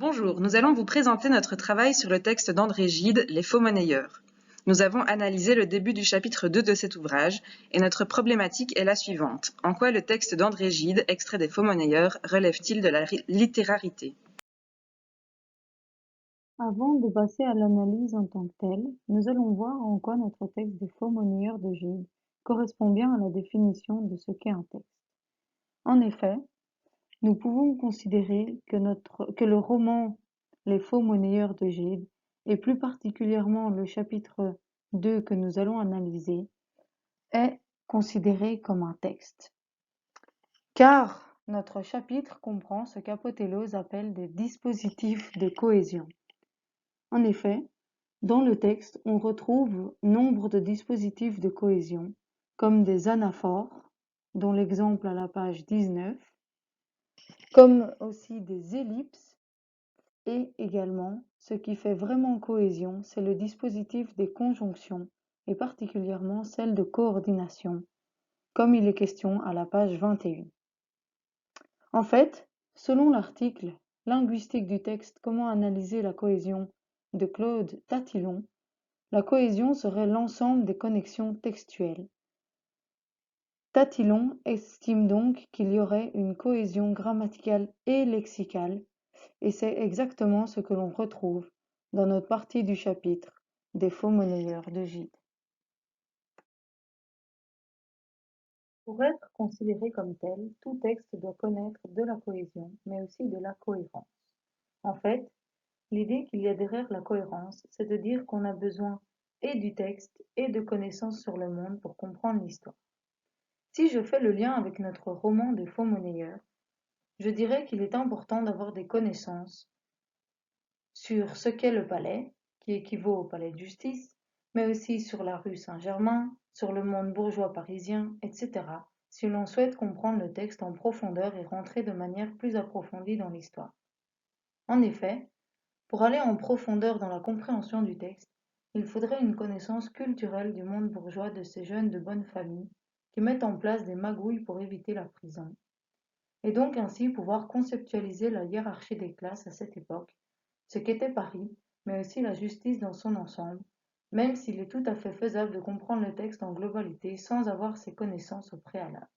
Bonjour, nous allons vous présenter notre travail sur le texte d'André Gide, Les faux monnayeurs. Nous avons analysé le début du chapitre 2 de cet ouvrage et notre problématique est la suivante. En quoi le texte d'André Gide, extrait des faux monnayeurs, relève-t-il de la littérarité? Avant de passer à l'analyse en tant que telle, nous allons voir en quoi notre texte des faux monnayeurs de Gide correspond bien à la définition de ce qu'est un texte. En effet, nous pouvons considérer que le roman Les faux monnayeurs de Gide, et plus particulièrement le chapitre 2 que nous allons analyser, est considéré comme un texte. Car notre chapitre comprend ce qu'Apotélos appelle des dispositifs de cohésion. En effet, dans le texte, on retrouve nombre de dispositifs de cohésion, comme des anaphores, dont l'exemple à la page 19, comme aussi des ellipses, et également, ce qui fait vraiment cohésion, c'est le dispositif des conjonctions, et particulièrement celle de coordination, comme il est question à la page 21. En fait, selon l'article Linguistique du texte, comment analyser la cohésion de Claude Tatillon, la cohésion serait l'ensemble des connexions textuelles. Tatillon estime donc qu'il y aurait une cohésion grammaticale et lexicale, et c'est exactement ce que l'on retrouve dans notre partie du chapitre des faux monnayeurs de Gide. Pour être considéré comme tel, tout texte doit connaître de la cohésion, mais aussi de la cohérence. En fait, l'idée qu'il y a derrière la cohérence, c'est de dire qu'on a besoin et du texte et de connaissances sur le monde pour comprendre l'histoire. Si je fais le lien avec notre roman des faux monnayeurs, je dirais qu'il est important d'avoir des connaissances sur ce qu'est le palais, qui équivaut au palais de justice, mais aussi sur la rue Saint-Germain, sur le monde bourgeois parisien, etc., si l'on souhaite comprendre le texte en profondeur et rentrer de manière plus approfondie dans l'histoire. En effet, pour aller en profondeur dans la compréhension du texte, il faudrait une connaissance culturelle du monde bourgeois de ces jeunes de bonne famille qui mettent en place des magouilles pour éviter la prison, et donc ainsi pouvoir conceptualiser la hiérarchie des classes à cette époque, ce qu'était Paris, mais aussi la justice dans son ensemble, même s'il est tout à fait faisable de comprendre le texte en globalité sans avoir ces connaissances au préalable.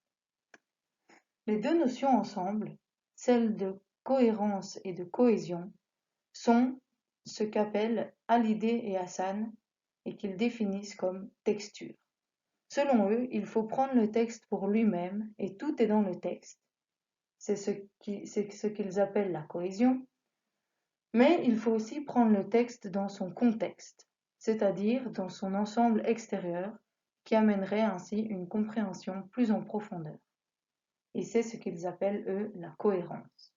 Les deux notions ensemble, celles de cohérence et de cohésion, sont ce qu'appellent Hallyday et Hassan et qu'ils définissent comme texture. Selon eux, il faut prendre le texte pour lui-même et tout est dans le texte. C'est ce qu'ils appellent la cohésion. Mais il faut aussi prendre le texte dans son contexte, c'est-à-dire dans son ensemble extérieur, qui amènerait ainsi une compréhension plus en profondeur. Et c'est ce qu'ils appellent, eux, la cohérence.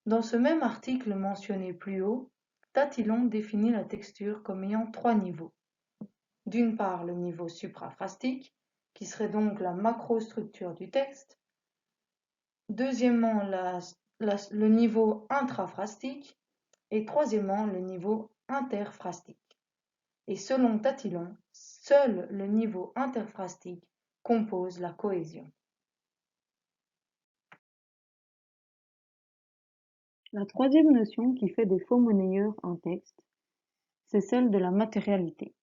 Dans ce même article mentionné plus haut, Tatillon définit la texture comme ayant trois niveaux. D'une part, le niveau supraphrastique, qui serait donc la macrostructure du texte. Deuxièmement, le niveau intraphrastique. Et troisièmement, le niveau interphrastique. Et selon Tatillon, seul le niveau interphrastique compose la cohésion. La troisième notion qui fait des faux monnayeurs un texte, c'est celle de la matérialité.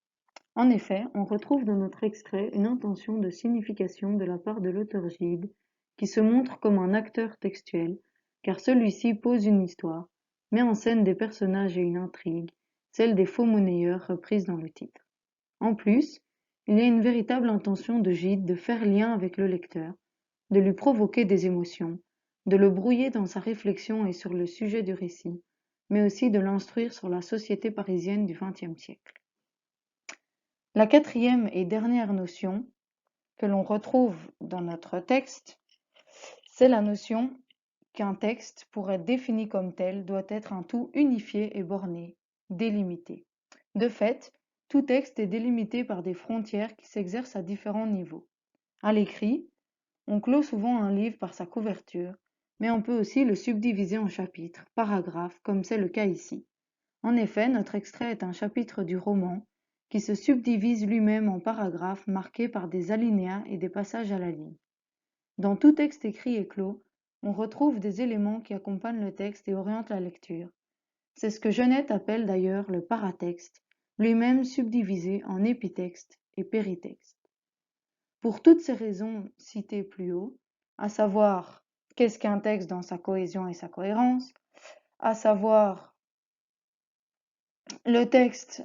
En effet, on retrouve dans notre extrait une intention de signification de la part de l'auteur Gide, qui se montre comme un acteur textuel, car celui-ci pose une histoire, met en scène des personnages et une intrigue, celle des faux monnayeurs reprise dans le titre. En plus, il y a une véritable intention de Gide de faire lien avec le lecteur, de lui provoquer des émotions, de le brouiller dans sa réflexion et sur le sujet du récit, mais aussi de l'instruire sur la société parisienne du XXe siècle. La quatrième et dernière notion que l'on retrouve dans notre texte, c'est la notion qu'un texte, pour être défini comme tel, doit être un tout unifié et borné, délimité. De fait, tout texte est délimité par des frontières qui s'exercent à différents niveaux. À l'écrit, on clôt souvent un livre par sa couverture, mais on peut aussi le subdiviser en chapitres, paragraphes, comme c'est le cas ici. En effet, notre extrait est un chapitre du roman qui se subdivise lui-même en paragraphes marqués par des alinéas et des passages à la ligne. Dans tout texte écrit et clos, on retrouve des éléments qui accompagnent le texte et orientent la lecture, C'est ce que Genette appelle d'ailleurs le paratexte, lui-même subdivisé en épitexte et péritexte. Pour toutes ces raisons citées plus haut, à savoir qu'est-ce qu'un texte dans sa cohésion et sa cohérence, à savoir le texte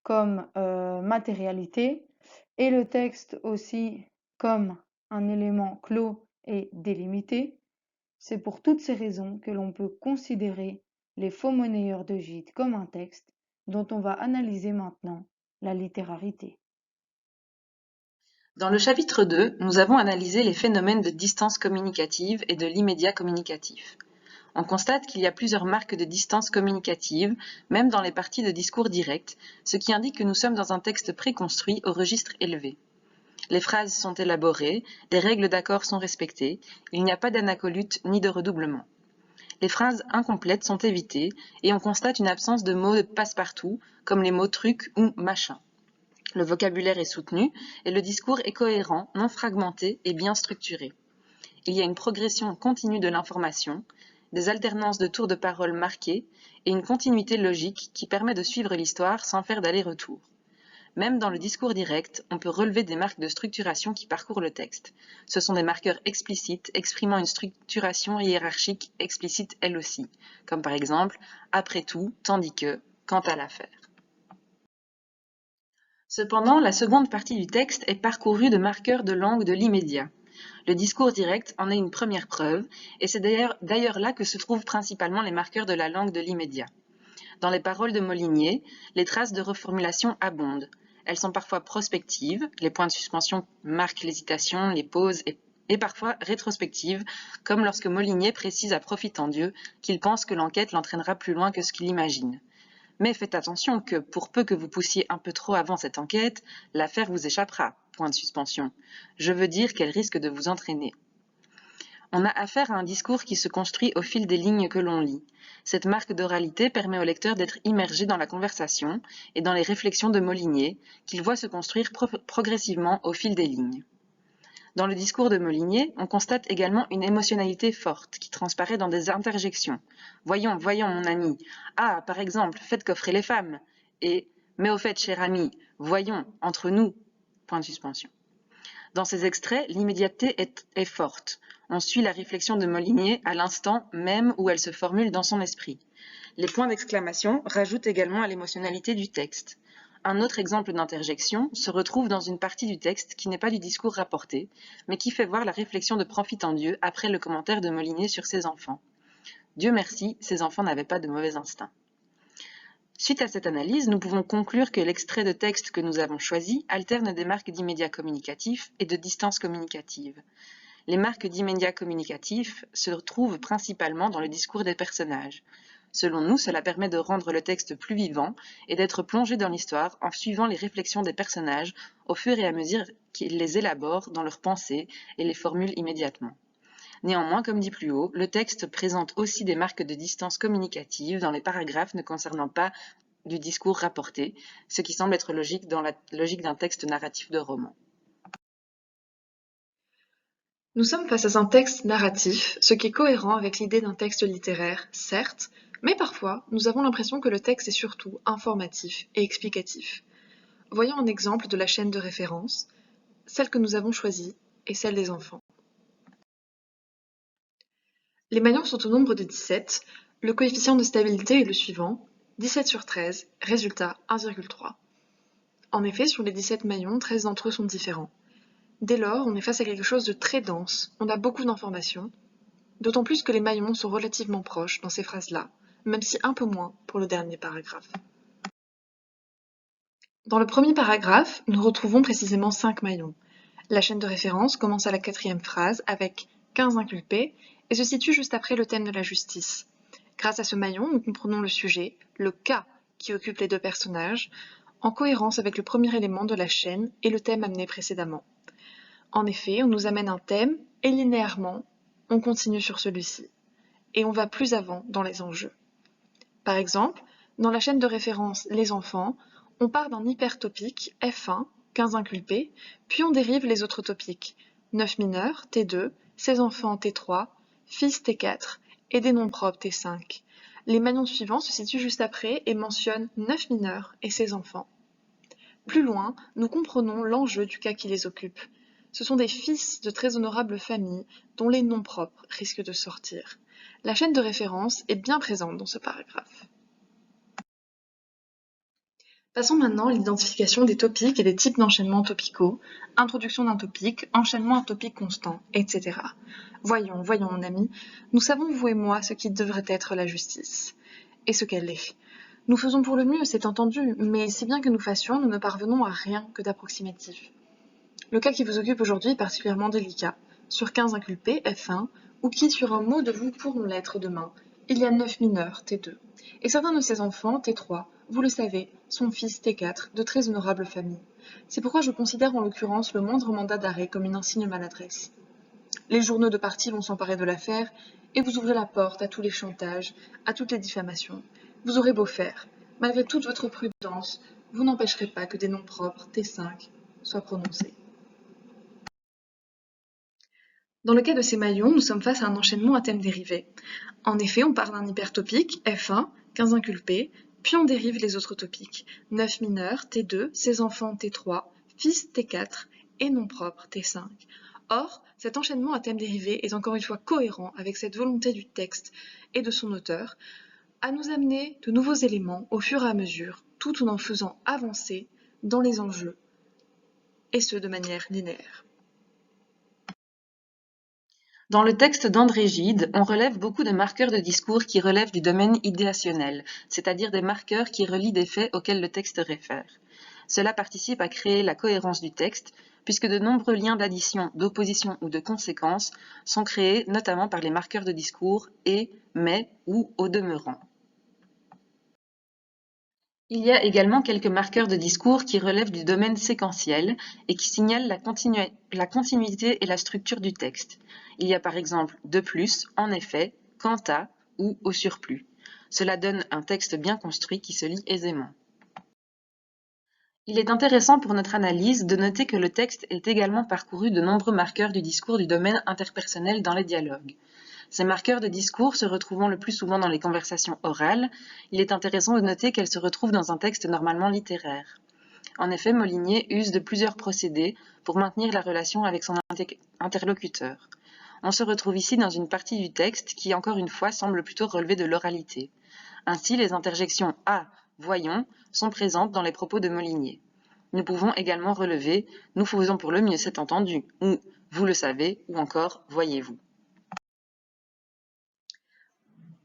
comme matérialité et le texte aussi comme un élément clos et délimité, c'est pour toutes ces raisons que l'on peut considérer les faux monnayeurs de gîtes comme un texte dont on va analyser maintenant la littérarité. Dans le chapitre 2, nous avons analysé les phénomènes de distance communicative et de l'immédiat communicatif. On constate qu'il y a plusieurs marques de distance communicative, même dans les parties de discours direct, ce qui indique que nous sommes dans un texte préconstruit au registre élevé. Les phrases sont élaborées, les règles d'accord sont respectées, il n'y a pas d'anacolute ni de redoublement. Les phrases incomplètes sont évitées et on constate une absence de mots passe-partout, comme les mots truc ou machin. Le vocabulaire est soutenu et le discours est cohérent, non fragmenté et bien structuré. Il y a une progression continue de l'information, des alternances de tours de parole marquées et une continuité logique qui permet de suivre l'histoire sans faire d'aller-retour. Même dans le discours direct, on peut relever des marques de structuration qui parcourent le texte. Ce sont des marqueurs explicites exprimant une structuration hiérarchique explicite elle aussi, comme par exemple « après tout, tandis que, quant à l'affaire ». Cependant, la seconde partie du texte est parcourue de marqueurs de langue de l'immédiat. Le discours direct en est une première preuve, et c'est d'ailleurs là que se trouvent principalement les marqueurs de la langue de l'immédiat. Dans les paroles de Molinier, les traces de reformulation abondent. Elles sont parfois prospectives, les points de suspension marquent l'hésitation, les pauses et parfois rétrospectives, comme lorsque Molinier précise à Profitant-Dieu qu'il pense que l'enquête l'entraînera plus loin que ce qu'il imagine. Mais faites attention que, pour peu que vous poussiez un peu trop avant cette enquête, l'affaire vous échappera, point de suspension. Je veux dire qu'elle risque de vous entraîner. On a affaire à un discours qui se construit au fil des lignes que l'on lit. Cette marque d'oralité permet au lecteur d'être immergé dans la conversation et dans les réflexions de Molinier, qu'il voit se construire progressivement au fil des lignes. Dans le discours de Molinier, on constate également une émotionnalité forte qui transparaît dans des interjections. Voyons, voyons, mon ami. Ah, par exemple, faites coffrer les femmes. Et, mais au fait, cher ami, voyons, entre nous. Point de suspension. Dans ces extraits, l'immédiateté est forte. On suit la réflexion de Molinier à l'instant même où elle se formule dans son esprit. Les points d'exclamation rajoutent également à l'émotionnalité du texte. Un autre exemple d'interjection se retrouve dans une partie du texte qui n'est pas du discours rapporté, mais qui fait voir la réflexion de Profitant-Dieu après le commentaire de Molinier sur ses enfants. Dieu merci, ses enfants n'avaient pas de mauvais instincts. Suite à cette analyse, nous pouvons conclure que l'extrait de texte que nous avons choisi alterne des marques d'immédiat communicatif et de distance communicative. Les marques d'immédiat communicatif se trouvent principalement dans le discours des personnages. Selon nous, cela permet de rendre le texte plus vivant et d'être plongé dans l'histoire en suivant les réflexions des personnages au fur et à mesure qu'ils les élaborent dans leurs pensées et les formulent immédiatement. Néanmoins, comme dit plus haut, le texte présente aussi des marques de distance communicative dans les paragraphes ne concernant pas du discours rapporté, ce qui semble être logique dans la logique d'un texte narratif de roman. Nous sommes face à un texte narratif, ce qui est cohérent avec l'idée d'un texte littéraire, certes, mais parfois nous avons l'impression que le texte est surtout informatif et explicatif. Voyons un exemple de la chaîne de référence, celle que nous avons choisie et celle des enfants. Les maillons sont au nombre de 17, le coefficient de stabilité est le suivant, 17 sur 13, résultat 1,3. En effet, sur les 17 maillons, 13 d'entre eux sont différents. Dès lors, on est face à quelque chose de très dense, on a beaucoup d'informations, d'autant plus que les maillons sont relativement proches dans ces phrases-là, même si un peu moins pour le dernier paragraphe. Dans le premier paragraphe, nous retrouvons précisément 5 maillons. La chaîne de référence commence à la 4e phrase avec 15 inculpés et se situe juste après le thème de la justice. Grâce à ce maillon, nous comprenons le sujet, le cas qui occupe les deux personnages, en cohérence avec le premier élément de la chaîne et le thème amené précédemment. En effet, on nous amène un thème et linéairement, on continue sur celui-ci. Et on va plus avant dans les enjeux. Par exemple, dans la chaîne de référence Les enfants, on part d'un hypertopique F1, 15 inculpés, puis on dérive les autres topiques 9 mineurs, T2, ses enfants T3, fils T4 et des noms propres T5. Les maillons suivants se situent juste après et mentionnent 9 mineurs et ses enfants. Plus loin, nous comprenons l'enjeu du cas qui les occupe. Ce sont des fils de très honorables familles dont les noms propres risquent de sortir. La chaîne de référence est bien présente dans ce paragraphe. Passons maintenant à l'identification des topiques et des types d'enchaînements topicaux, introduction d'un topique, enchaînement à topique constant, etc. Voyons, mon ami, nous savons, vous et moi, ce qui devrait être la justice, et ce qu'elle est. Nous faisons pour le mieux, c'est entendu, mais si bien que nous fassions, nous ne parvenons à rien que d'approximatif. Le cas qui vous occupe aujourd'hui est particulièrement délicat. Sur 15 inculpés, F1, ou qui sur un mot de vous pourront l'être demain, il y a 9 mineurs, T2. Et certains de ces enfants, T3, vous le savez, sont fils T4 de très honorables familles. C'est pourquoi je considère en l'occurrence le moindre mandat d'arrêt comme une insigne maladresse. Les journaux de parti vont s'emparer de l'affaire et vous ouvrez la porte à tous les chantages, à toutes les diffamations. Vous aurez beau faire, malgré toute votre prudence, vous n'empêcherez pas que des noms propres, T5, soient prononcés. Dans le cas de ces maillons, nous sommes face à un enchaînement à thème dérivé. En effet, on part d'un hypertopique, F1, 15 inculpés, puis on dérive les autres topiques, 9 mineurs, T2, ses enfants, T3, fils, T4, et noms propres, T5. Or, cet enchaînement à thème dérivé est encore une fois cohérent avec cette volonté du texte et de son auteur à nous amener de nouveaux éléments au fur et à mesure, tout en faisant avancer dans les enjeux, et ce de manière linéaire. Dans le texte d'André Gide, on relève beaucoup de marqueurs de discours qui relèvent du domaine idéationnel, c'est-à-dire des marqueurs qui relient des faits auxquels le texte réfère. Cela participe à créer la cohérence du texte, puisque de nombreux liens d'addition, d'opposition ou de conséquence sont créés notamment par les marqueurs de discours et, mais ou au demeurant. Il y a également quelques marqueurs de discours qui relèvent du domaine séquentiel et qui signalent la continuité et la structure du texte. Il y a par exemple de plus, en effet, quant à ou au surplus. Cela donne un texte bien construit qui se lit aisément. Il est intéressant pour notre analyse de noter que le texte est également parcouru de nombreux marqueurs du discours du domaine interpersonnel dans les dialogues. Ces marqueurs de discours se retrouvant le plus souvent dans les conversations orales, il est intéressant de noter qu'elles se retrouvent dans un texte normalement littéraire. En effet, Molinier use de plusieurs procédés pour maintenir la relation avec son interlocuteur. On se retrouve ici dans une partie du texte qui, encore une fois, semble plutôt relever de l'oralité. Ainsi, les interjections « ah »,« voyons » sont présentes dans les propos de Molinier. Nous pouvons également relever « nous faisons pour le mieux, c'est entendu » ou « vous le savez » ou encore « voyez-vous ».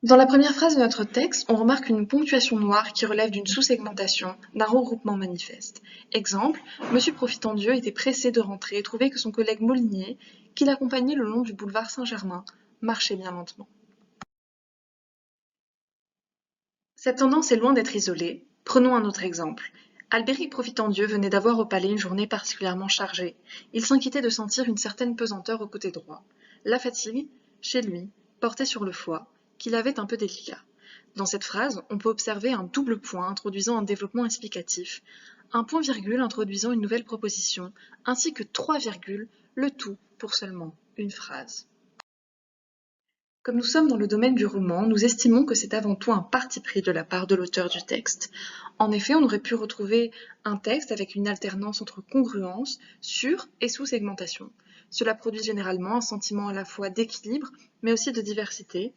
Dans la première phrase de notre texte, on remarque une ponctuation noire qui relève d'une sous-segmentation, d'un regroupement manifeste. Exemple, Monsieur Profitandieu était pressé de rentrer et trouvait que son collègue Molinier, qui l'accompagnait le long du boulevard Saint-Germain, marchait bien lentement. Cette tendance est loin d'être isolée. Prenons un autre exemple. Albéric Profitandieu venait d'avoir au palais une journée particulièrement chargée. Il s'inquiétait de sentir une certaine pesanteur au côté droit. La fatigue, chez lui, portait sur le foie, qu'il avait un peu délicat. Dans cette phrase, on peut observer un double point introduisant un développement explicatif, un point-virgule introduisant une nouvelle proposition, ainsi que 3 virgules, le tout pour seulement une phrase. Comme nous sommes dans le domaine du roman, nous estimons que c'est avant tout un parti pris de la part de l'auteur du texte. En effet, on aurait pu retrouver un texte avec une alternance entre congruence, sur- et sous-segmentation. Cela produit généralement un sentiment à la fois d'équilibre, mais aussi de diversité,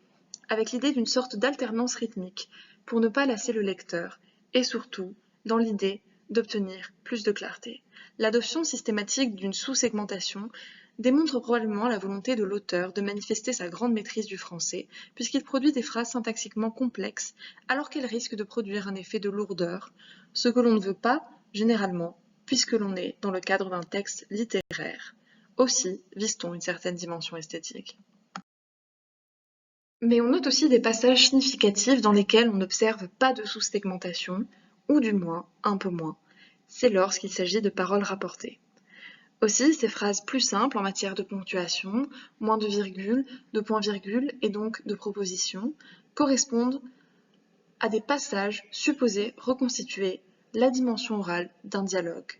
avec l'idée d'une sorte d'alternance rythmique, pour ne pas lasser le lecteur, et surtout, dans l'idée d'obtenir plus de clarté. L'adoption systématique d'une sous-segmentation démontre probablement la volonté de l'auteur de manifester sa grande maîtrise du français, puisqu'il produit des phrases syntaxiquement complexes, alors qu'elles risquent de produire un effet de lourdeur, ce que l'on ne veut pas, généralement, puisque l'on est dans le cadre d'un texte littéraire. Aussi vise-t-on une certaine dimension esthétique. Mais on note aussi des passages significatifs dans lesquels on n'observe pas de sous-segmentation, ou du moins un peu moins. C'est lorsqu'il s'agit de paroles rapportées. Aussi, ces phrases plus simples en matière de ponctuation, moins de virgules, de points-virgules et donc de propositions, correspondent à des passages supposés reconstituer la dimension orale d'un dialogue.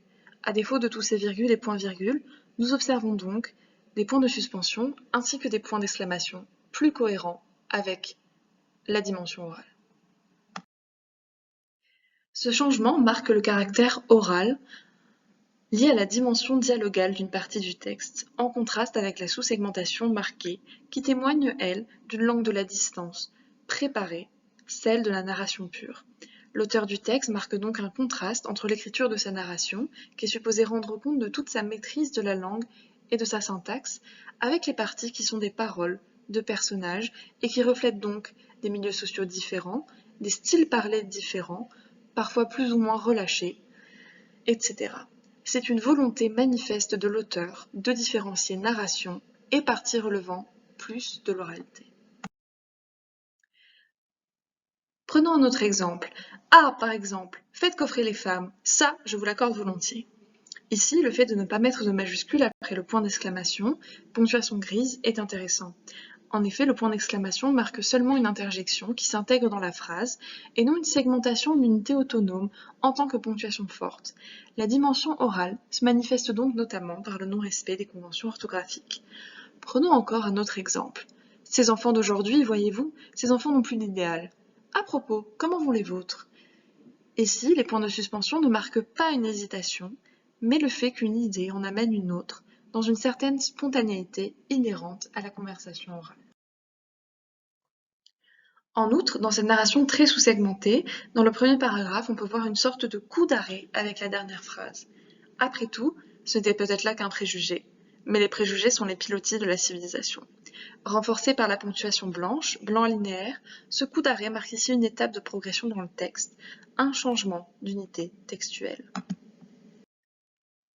À défaut de tous ces virgules et points-virgules, nous observons donc des points de suspension ainsi que des points d'exclamation plus cohérents avec la dimension orale. Ce changement marque le caractère oral lié à la dimension dialogale d'une partie du texte, en contraste avec la sous-segmentation marquée, qui témoigne, elle, d'une langue de la distance, préparée, celle de la narration pure. L'auteur du texte marque donc un contraste entre l'écriture de sa narration, qui est supposée rendre compte de toute sa maîtrise de la langue et de sa syntaxe, avec les parties qui sont des paroles, de personnages, et qui reflètent donc des milieux sociaux différents, des styles parlés différents, parfois plus ou moins relâchés, etc. C'est une volonté manifeste de l'auteur de différencier narration et partie relevant plus de l'oralité. Prenons un autre exemple. Ah, par exemple, faites coffrer les femmes, ça, je vous l'accorde volontiers. Ici, le fait de ne pas mettre de majuscule après le point d'exclamation, ponctuation grise, est intéressant. En effet, le point d'exclamation marque seulement une interjection qui s'intègre dans la phrase et non une segmentation en unité autonome en tant que ponctuation forte. La dimension orale se manifeste donc notamment par le non-respect des conventions orthographiques. Prenons encore un autre exemple. Ces enfants d'aujourd'hui, voyez-vous, ces enfants n'ont plus d'idéal. À propos, comment vont les vôtres? Ici, les points de suspension ne marquent pas une hésitation, mais le fait qu'une idée en amène une autre, dans une certaine spontanéité inhérente à la conversation orale. En outre, dans cette narration très sous-segmentée, dans le premier paragraphe, on peut voir une sorte de coup d'arrêt avec la dernière phrase. Après tout, ce n'était peut-être là qu'un préjugé, mais les préjugés sont les pilotis de la civilisation. Renforcé par la ponctuation blanche, blanc linéaire, ce coup d'arrêt marque ici une étape de progression dans le texte, un changement d'unité textuelle.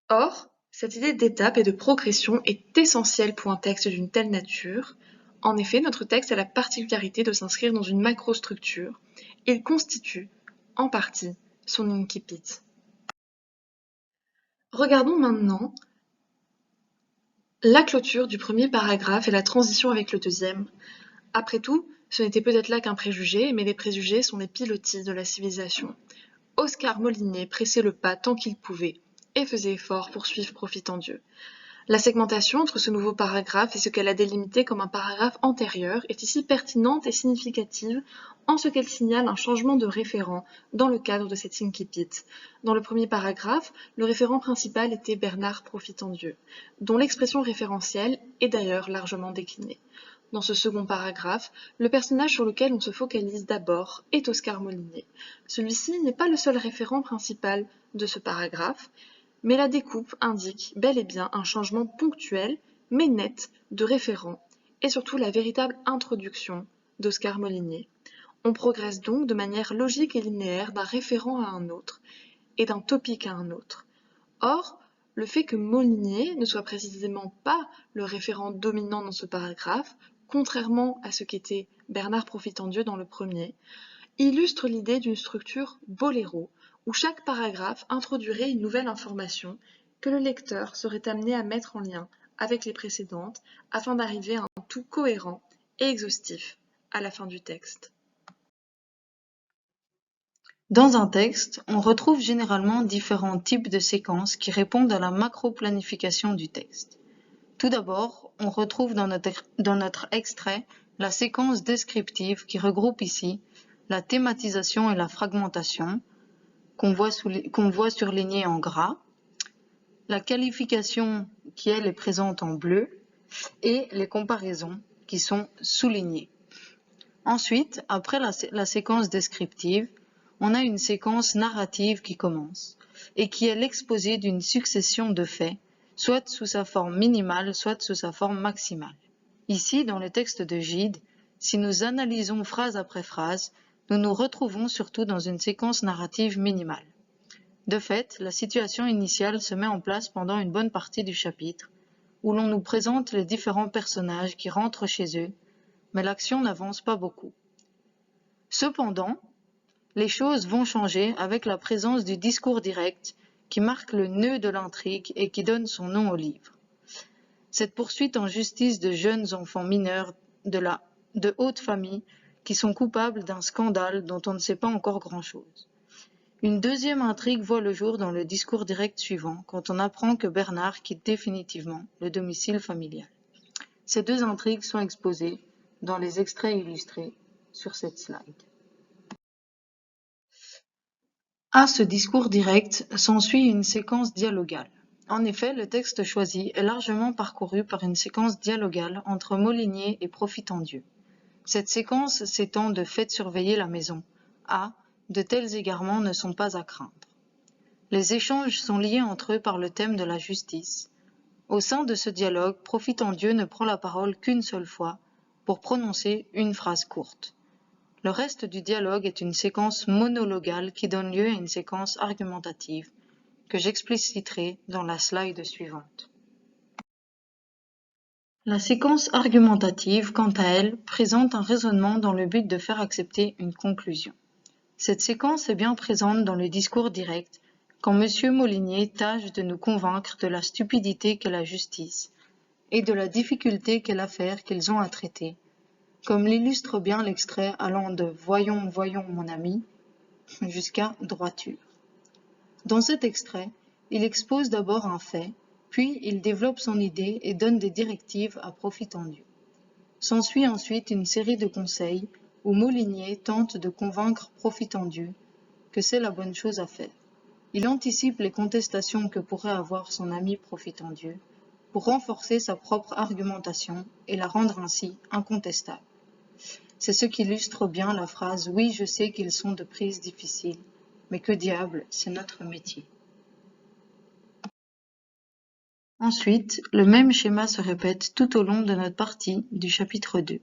Or, cette idée d'étape et de progression est essentielle pour un texte d'une telle nature. En effet, notre texte a la particularité de s'inscrire dans une macrostructure. Il constitue, en partie, son incipit. Regardons maintenant la clôture du premier paragraphe et la transition avec le deuxième. Après tout, ce n'était peut-être là qu'un préjugé, mais les préjugés sont les pilotis de la civilisation. Oscar Molinier pressait le pas tant qu'il pouvait, et faisait effort pour suivre profitant Dieu. La segmentation entre ce nouveau paragraphe et ce qu'elle a délimité comme un paragraphe antérieur est ici pertinente et significative en ce qu'elle signale un changement de référent dans le cadre de cet incipit. Dans le premier paragraphe, le référent principal était Bernard Profitant-Dieu, dont l'expression référentielle est d'ailleurs largement déclinée. Dans ce second paragraphe, le personnage sur lequel on se focalise d'abord est Oscar Molinier. Celui-ci n'est pas le seul référent principal de ce paragraphe, mais la découpe indique bel et bien un changement ponctuel, mais net, de référent, et surtout la véritable introduction d'Oscar Molinier. On progresse donc de manière logique et linéaire d'un référent à un autre, et d'un topic à un autre. Or, le fait que Molinier ne soit précisément pas le référent dominant dans ce paragraphe, contrairement à ce qu'était Bernard Profitant-Dieu dans le premier, illustre l'idée d'une structure boléro, où chaque paragraphe introduirait une nouvelle information que le lecteur serait amené à mettre en lien avec les précédentes afin d'arriver à un tout cohérent et exhaustif à la fin du texte. Dans un texte, on retrouve généralement différents types de séquences qui répondent à la macro-planification du texte. Tout d'abord, on retrouve dans notre extrait la séquence descriptive qui regroupe ici la thématisation et la fragmentation, qu'on voit surlignée en gras, la qualification qui elle est présente en bleu et les comparaisons qui sont soulignées. Ensuite, après la séquence descriptive, on a une séquence narrative qui commence et qui est l'exposé d'une succession de faits, soit sous sa forme minimale, soit sous sa forme maximale. Ici, dans le texte de Gide, si nous analysons phrase après phrase, nous nous retrouvons surtout dans une séquence narrative minimale. De fait, la situation initiale se met en place pendant une bonne partie du chapitre, où l'on nous présente les différents personnages qui rentrent chez eux, mais l'action n'avance pas beaucoup. Cependant, les choses vont changer avec la présence du discours direct qui marque le nœud de l'intrigue et qui donne son nom au livre. Cette poursuite en justice de jeunes enfants mineurs de haute famille qui sont coupables d'un scandale dont on ne sait pas encore grand-chose. Une deuxième intrigue voit le jour dans le discours direct suivant, quand on apprend que Bernard quitte définitivement le domicile familial. Ces deux intrigues sont exposées dans les extraits illustrés sur cette slide. À ce discours direct s'ensuit une séquence dialogale. En effet, le texte choisi est largement parcouru par une séquence dialogale entre Molinier et Profitendieu. Cette séquence s'étend de « Faites surveiller la maison » à « De tels égarements ne sont pas à craindre ». Les échanges sont liés entre eux par le thème de la justice. Au sein de ce dialogue, Profitendieu ne prend la parole qu'une seule fois pour prononcer une phrase courte. Le reste du dialogue est une séquence monologale qui donne lieu à une séquence argumentative que j'expliciterai dans la slide suivante. La séquence argumentative, quant à elle, présente un raisonnement dans le but de faire accepter une conclusion. Cette séquence est bien présente dans le discours direct, quand M. Molinier tâche de nous convaincre de la stupidité qu'est la justice et de la difficulté qu'est l'affaire qu'ils ont à traiter, comme l'illustre bien l'extrait allant de « Voyons, voyons, mon ami » jusqu'à « droiture ». Dans cet extrait, il expose d'abord un fait, puis il développe son idée et donne des directives à Profitendieu. S'ensuit ensuite une série de conseils où Molinier tente de convaincre Profitendieu que c'est la bonne chose à faire. Il anticipe les contestations que pourrait avoir son ami Profitendieu pour renforcer sa propre argumentation et la rendre ainsi incontestable. C'est ce qu'illustre bien la phrase « Oui, je sais qu'ils sont de prises difficiles, mais que diable, c'est notre métier ». Ensuite, le même schéma se répète tout au long de notre partie du chapitre 2.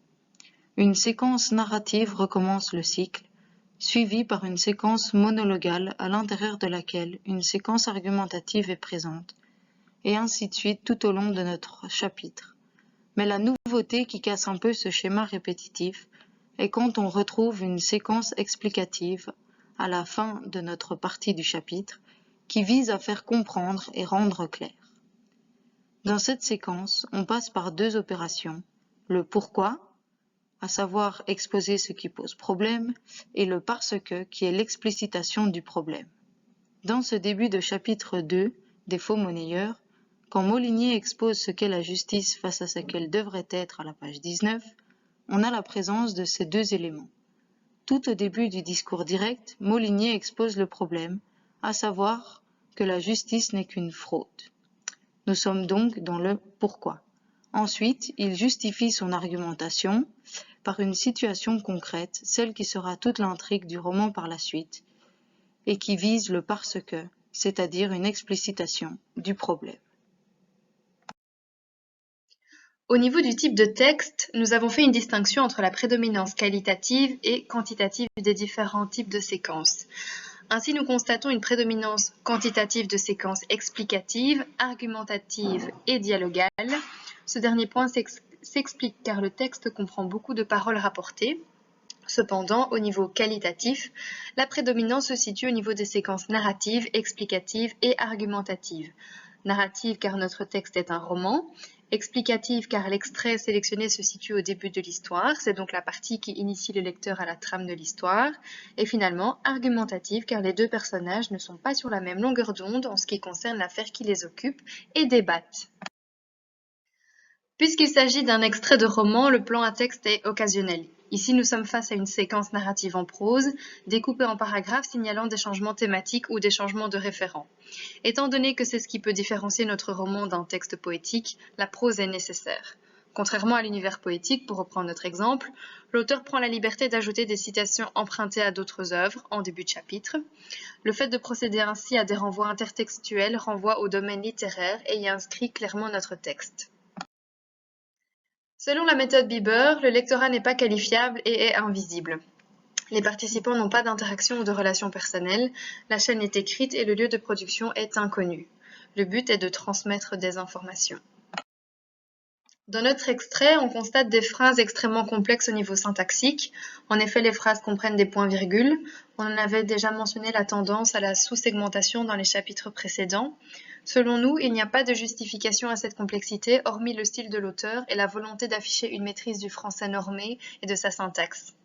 Une séquence narrative recommence le cycle, suivie par une séquence monologale à l'intérieur de laquelle une séquence argumentative est présente, et ainsi de suite tout au long de notre chapitre. Mais la nouveauté qui casse un peu ce schéma répétitif est quand on retrouve une séquence explicative à la fin de notre partie du chapitre qui vise à faire comprendre et rendre clair. Dans cette séquence, on passe par deux opérations, le pourquoi, à savoir exposer ce qui pose problème, et le parce que, qui est l'explicitation du problème. Dans ce début de chapitre 2, des faux monnayeurs, quand Molinier expose ce qu'est la justice face à ce qu'elle devrait être à la page 19, on a la présence de ces deux éléments. Tout au début du discours direct, Molinier expose le problème, à savoir que la justice n'est qu'une fraude. Nous sommes donc dans le pourquoi. Ensuite, il justifie son argumentation par une situation concrète, celle qui sera toute l'intrigue du roman par la suite, et qui vise le parce que, c'est-à-dire une explicitation du problème. Au niveau du type de texte, nous avons fait une distinction entre la prédominance qualitative et quantitative des différents types de séquences. Ainsi, nous constatons une prédominance quantitative de séquences explicatives, argumentatives et dialogales. Ce dernier point s'explique car le texte comprend beaucoup de paroles rapportées. Cependant, au niveau qualitatif, la prédominance se situe au niveau des séquences narratives, explicatives et argumentatives. Narrative car notre texte est un roman, explicative car l'extrait sélectionné se situe au début de l'histoire, c'est donc la partie qui initie le lecteur à la trame de l'histoire, et finalement argumentative car les deux personnages ne sont pas sur la même longueur d'onde en ce qui concerne l'affaire qui les occupe et débattent. Puisqu'il s'agit d'un extrait de roman, le plan à texte est occasionnel. Ici, nous sommes face à une séquence narrative en prose, découpée en paragraphes signalant des changements thématiques ou des changements de référents. Étant donné que c'est ce qui peut différencier notre roman d'un texte poétique, la prose est nécessaire. Contrairement à l'univers poétique, pour reprendre notre exemple, l'auteur prend la liberté d'ajouter des citations empruntées à d'autres œuvres en début de chapitre. Le fait de procéder ainsi à des renvois intertextuels renvoie au domaine littéraire et y inscrit clairement notre texte. Selon la méthode Bieber, le lectorat n'est pas qualifiable et est invisible. Les participants n'ont pas d'interaction ou de relation personnelle, la chaîne est écrite et le lieu de production est inconnu. Le but est de transmettre des informations. Dans notre extrait, on constate des phrases extrêmement complexes au niveau syntaxique. En effet, les phrases comprennent des points-virgules. On en avait déjà mentionné la tendance à la sous-segmentation dans les chapitres précédents. Selon nous, il n'y a pas de justification à cette complexité, hormis le style de l'auteur et la volonté d'afficher une maîtrise du français normé et de sa syntaxe.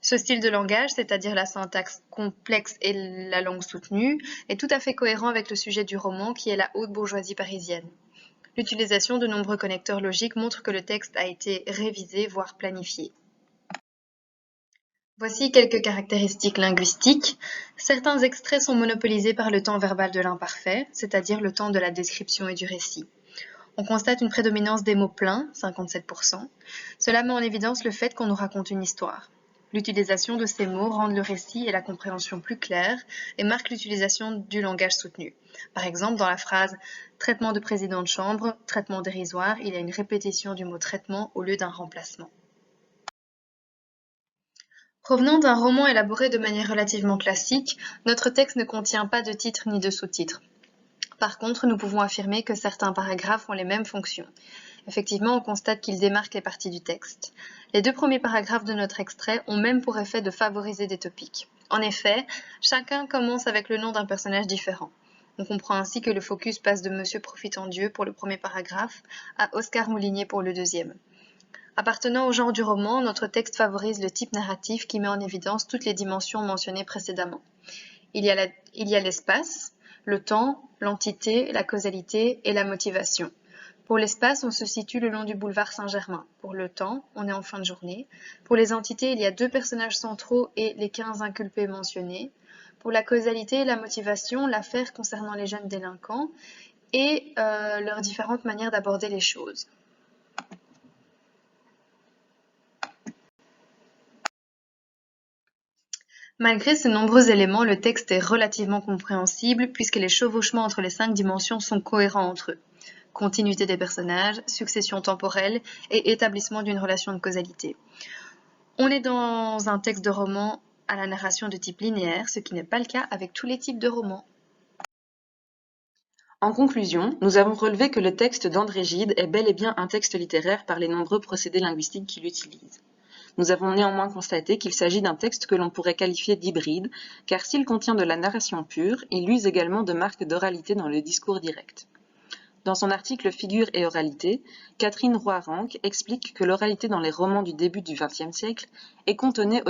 Ce style de langage, c'est-à-dire la syntaxe complexe et la langue soutenue, est tout à fait cohérent avec le sujet du roman qui est la haute bourgeoisie parisienne. L'utilisation de nombreux connecteurs logiques montre que le texte a été révisé, voire planifié. Voici quelques caractéristiques linguistiques. Certains extraits sont monopolisés par le temps verbal de l'imparfait, c'est-à-dire le temps de la description et du récit. On constate une prédominance des mots pleins, 57%. Cela met en évidence le fait qu'on nous raconte une histoire. L'utilisation de ces mots rend le récit et la compréhension plus clairs et marque l'utilisation du langage soutenu. Par exemple, dans la phrase « traitement de président de chambre, traitement dérisoire », il y a une répétition du mot « traitement » au lieu d'un remplacement. Provenant d'un roman élaboré de manière relativement classique, notre texte ne contient pas de titre ni de sous-titres. Par contre, nous pouvons affirmer que certains paragraphes ont les mêmes fonctions. Effectivement, on constate qu'ils démarquent les parties du texte. Les 2 premiers paragraphes de notre extrait ont même pour effet de favoriser des topics. En effet, chacun commence avec le nom d'un personnage différent. On comprend ainsi que le focus passe de Monsieur Profitant-Dieu pour le premier paragraphe à Oscar Moulinier pour le deuxième. Appartenant au genre du roman, notre texte favorise le type narratif qui met en évidence toutes les dimensions mentionnées précédemment. Il y a l'espace, le temps, l'entité, la causalité et la motivation. Pour l'espace, on se situe le long du boulevard Saint-Germain. Pour le temps, on est en fin de journée. Pour les entités, il y a 2 personnages centraux et les 15 inculpés mentionnés. Pour la causalité et la motivation, l'affaire concernant les jeunes délinquants et leurs différentes manières d'aborder les choses. Malgré ces nombreux éléments, le texte est relativement compréhensible puisque les chevauchements entre les 5 dimensions sont cohérents entre eux. Continuité des personnages, succession temporelle et établissement d'une relation de causalité. On est dans un texte de roman à la narration de type linéaire, ce qui n'est pas le cas avec tous les types de romans. En conclusion, nous avons relevé que le texte d'André Gide est bel et bien un texte littéraire par les nombreux procédés linguistiques qu'il utilise. Nous avons néanmoins constaté qu'il s'agit d'un texte que l'on pourrait qualifier d'hybride, car s'il contient de la narration pure, il use également de marques d'oralité dans le discours direct. Dans son article Figure et oralité, Catherine Roy-Ranc explique que l'oralité dans les romans du début du XXe siècle est cantonnée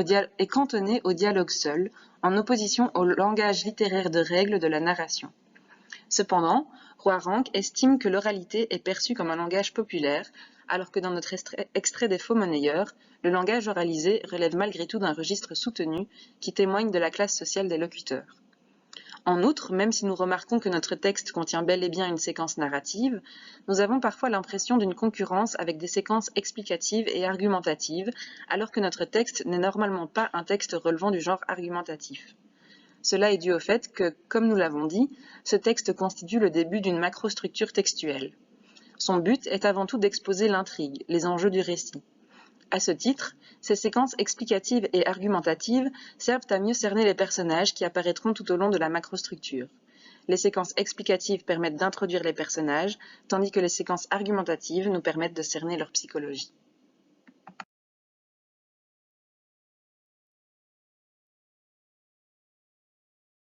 au dialogue seul, en opposition au langage littéraire de règle de la narration. Cependant, Roy-Ranc estime que l'oralité est perçue comme un langage populaire, alors que dans notre extrait des Faux-monnayeurs, le langage oralisé relève malgré tout d'un registre soutenu qui témoigne de la classe sociale des locuteurs. En outre, même si nous remarquons que notre texte contient bel et bien une séquence narrative, nous avons parfois l'impression d'une concurrence avec des séquences explicatives et argumentatives, alors que notre texte n'est normalement pas un texte relevant du genre argumentatif. Cela est dû au fait que, comme nous l'avons dit, ce texte constitue le début d'une macrostructure textuelle. Son but est avant tout d'exposer l'intrigue, les enjeux du récit. À ce titre, ces séquences explicatives et argumentatives servent à mieux cerner les personnages qui apparaîtront tout au long de la macrostructure. Les séquences explicatives permettent d'introduire les personnages, tandis que les séquences argumentatives nous permettent de cerner leur psychologie.